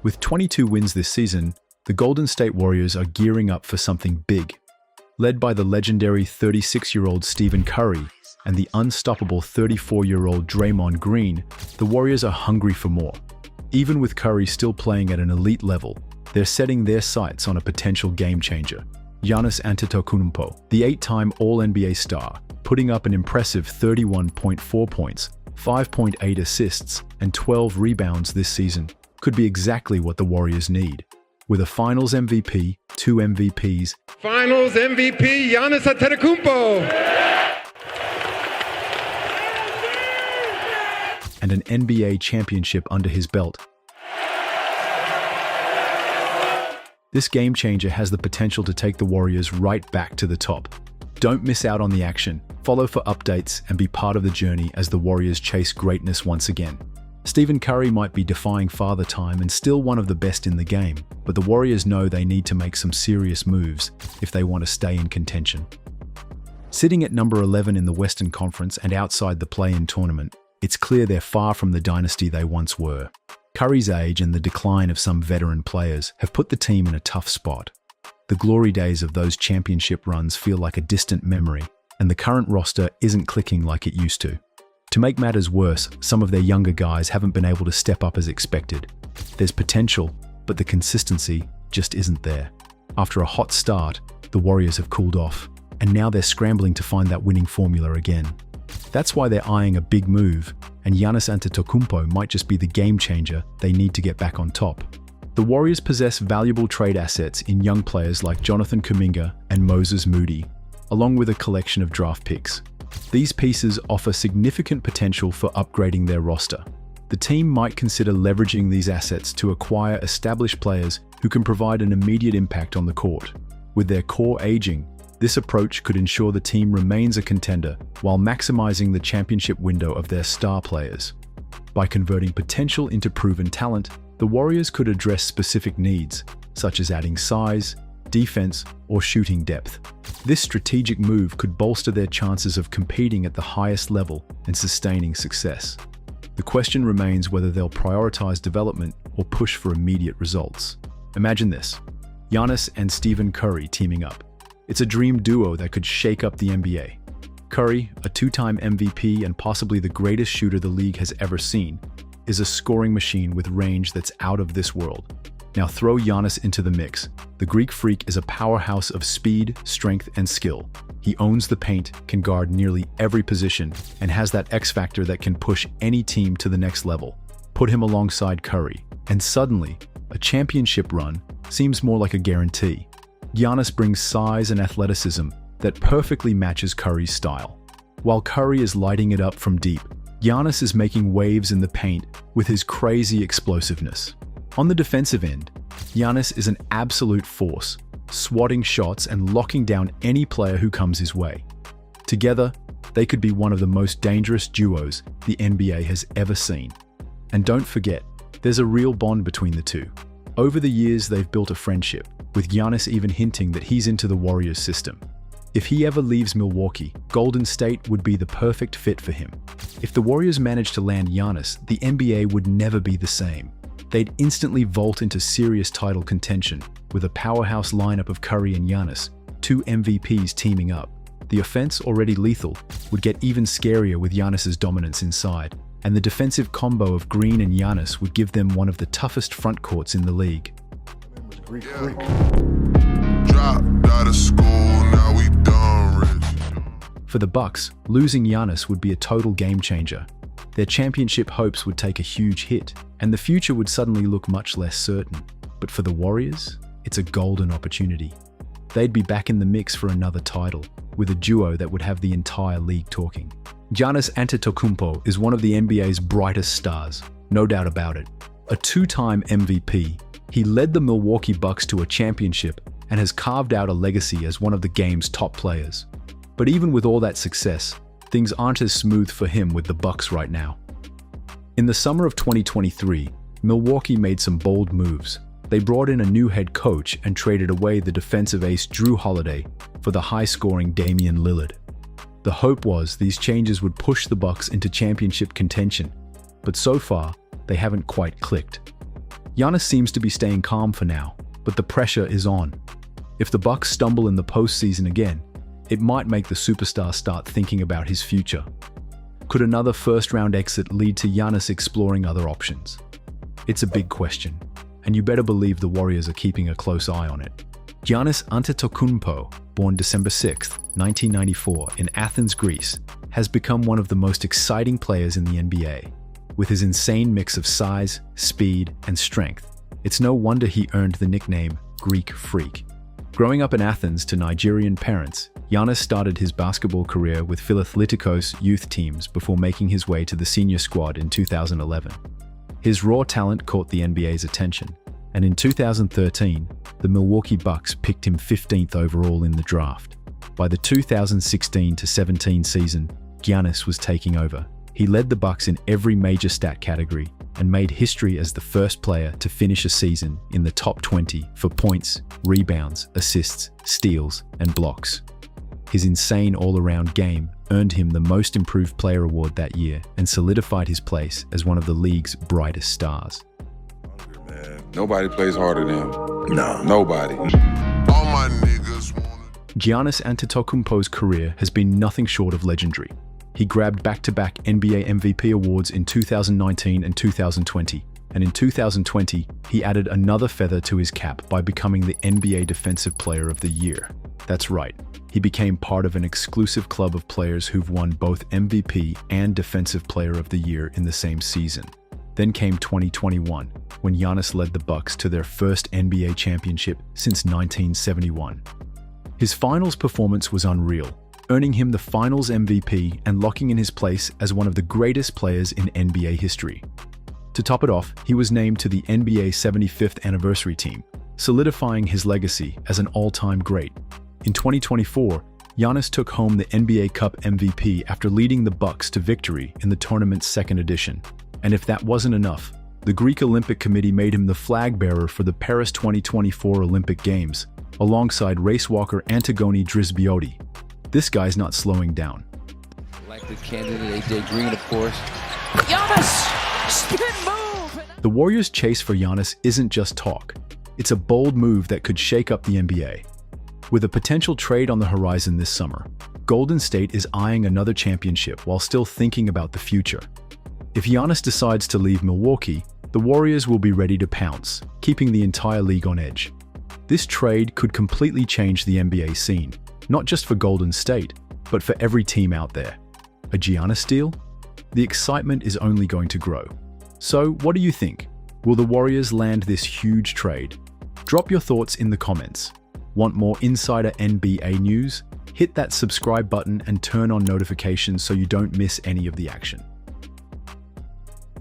With 22 wins this season, the Golden State Warriors are gearing up for something big. Led by the legendary 36-year-old Stephen Curry and the unstoppable 34-year-old Draymond Green, the Warriors are hungry for more. Even with Curry still playing at an elite level, they're setting their sights on a potential game-changer. Giannis Antetokounmpo, the 8-time All-NBA star, putting up an impressive 31.4 points, 5.8 assists, and 12 rebounds this season, could be exactly what the Warriors need. With a Finals MVP, 2 MVPs, Finals MVP Giannis Antetokounmpo, and an NBA championship under his belt, this game changer has the potential to take the Warriors right back to the top. Don't miss out on the action. Follow for updates and be part of the journey as the Warriors chase greatness once again. Stephen Curry might be defying father time and still one of the best in the game, but the Warriors know they need to make some serious moves if they want to stay in contention. Sitting at number 11 in the Western Conference and outside the play-in tournament, it's clear they're far from the dynasty they once were. Curry's age and the decline of some veteran players have put the team in a tough spot. The glory days of those championship runs feel like a distant memory, and the current roster isn't clicking like it used to. To make matters worse, some of their younger guys haven't been able to step up as expected. There's potential, but the consistency just isn't there. After a hot start, the Warriors have cooled off, and now they're scrambling to find that winning formula again. That's why they're eyeing a big move, and Giannis Antetokounmpo might just be the game changer they need to get back on top. The Warriors possess valuable trade assets in young players like Jonathan Kuminga and Moses Moody, along with a collection of draft picks. These pieces offer significant potential for upgrading their roster. The team might consider leveraging these assets to acquire established players who can provide an immediate impact on the court. With their core aging, this approach could ensure the team remains a contender while maximizing the championship window of their star players. By converting potential into proven talent, the Warriors could address specific needs, such as adding size, defense, or shooting depth. This strategic move could bolster their chances of competing at the highest level and sustaining success. The question remains whether they'll prioritize development or push for immediate results. Imagine this: Giannis and Stephen Curry teaming up. It's a dream duo that could shake up the NBA. Curry, a 2-time MVP and possibly the greatest shooter the league has ever seen, is a scoring machine with range that's out of this world. Now throw Giannis into the mix. The Greek Freak is a powerhouse of speed, strength, and skill. He owns the paint, can guard nearly every position, and has that X factor that can push any team to the next level. Put him alongside Curry, and suddenly, a championship run seems more like a guarantee. Giannis brings size and athleticism that perfectly matches Curry's style. While Curry is lighting it up from deep, Giannis is making waves in the paint with his crazy explosiveness. On the defensive end, Giannis is an absolute force, swatting shots and locking down any player who comes his way. Together, they could be one of the most dangerous duos the NBA has ever seen. And don't forget, there's a real bond between the two. Over the years, they've built a friendship, with Giannis even hinting that he's into the Warriors system. If he ever leaves Milwaukee, Golden State would be the perfect fit for him. If the Warriors managed to land Giannis, the NBA would never be the same. They'd instantly vault into serious title contention, with a powerhouse lineup of Curry and Giannis, 2 MVPs teaming up. The offense, already lethal, would get even scarier with Giannis's dominance inside, and the defensive combo of Green and Giannis would give them one of the toughest front courts in the league. Dropped out of school, now we done rich. For the Bucks, losing Giannis would be a total game changer. Their championship hopes would take a huge hit, and the future would suddenly look much less certain. But for the Warriors, it's a golden opportunity. They'd be back in the mix for another title, with a duo that would have the entire league talking. Giannis Antetokounmpo is one of the NBA's brightest stars, no doubt about it. A 2-time MVP, he led the Milwaukee Bucks to a championship and has carved out a legacy as one of the game's top players. But even with all that success, things aren't as smooth for him with the Bucks right now. In the summer of 2023, Milwaukee made some bold moves. They brought in a new head coach and traded away the defensive ace Drew Holiday for the high-scoring Damian Lillard. The hope was these changes would push the Bucks into championship contention, but so far, they haven't quite clicked. Giannis seems to be staying calm for now, but the pressure is on. If the Bucks stumble in the postseason again, it might make the superstar start thinking about his future. Could another first-round exit lead to Giannis exploring other options? It's a big question, and you better believe the Warriors are keeping a close eye on it. Giannis Antetokounmpo, born December 6, 1994, in Athens, Greece, has become one of the most exciting players in the NBA. With his insane mix of size, speed, and strength, it's no wonder he earned the nickname Greek Freak. Growing up in Athens to Nigerian parents, Giannis started his basketball career with Philathletikos youth teams before making his way to the senior squad in 2011. His raw talent caught the NBA's attention, and in 2013, the Milwaukee Bucks picked him 15th overall in the draft. By the 2016-17 season, Giannis was taking over. He led the Bucks in every major stat category and made history as the first player to finish a season in the top 20 for points, rebounds, assists, steals, and blocks. His insane all-around game earned him the Most Improved Player award that year and solidified his place as one of the league's brightest stars. Man, nobody plays harder than him. No. Nobody. All my niggas wanna. Giannis Antetokounmpo's career has been nothing short of legendary. He grabbed back-to-back NBA MVP awards in 2019 and 2020, and in 2020, he added another feather to his cap by becoming the NBA Defensive Player of the Year. That's right, he became part of an exclusive club of players who've won both MVP and Defensive Player of the Year in the same season. Then came 2021, when Giannis led the Bucks to their first NBA championship since 1971. His finals performance was unreal, earning him the Finals MVP and locking in his place as one of the greatest players in NBA history. To top it off, he was named to the NBA 75th anniversary team, solidifying his legacy as an all-time great. In 2024, Giannis took home the NBA Cup MVP after leading the Bucks to victory in the tournament's second edition. And if that wasn't enough, the Greek Olympic Committee made him the flag bearer for the Paris 2024 Olympic Games, alongside racewalker Antigone Drisbiotti. This guy's not slowing down. Likely candidate, AJ Green, of course. Giannis! Spin move! The Warriors' chase for Giannis isn't just talk. It's a bold move that could shake up the NBA. With a potential trade on the horizon this summer, Golden State is eyeing another championship while still thinking about the future. If Giannis decides to leave Milwaukee, the Warriors will be ready to pounce, keeping the entire league on edge. This trade could completely change the NBA scene, not just for Golden State, but for every team out there. A Giannis deal? The excitement is only going to grow. So, what do you think? Will the Warriors land this huge trade? Drop your thoughts in the comments. Want more insider NBA news? Hit that subscribe button and turn on notifications so you don't miss any of the action.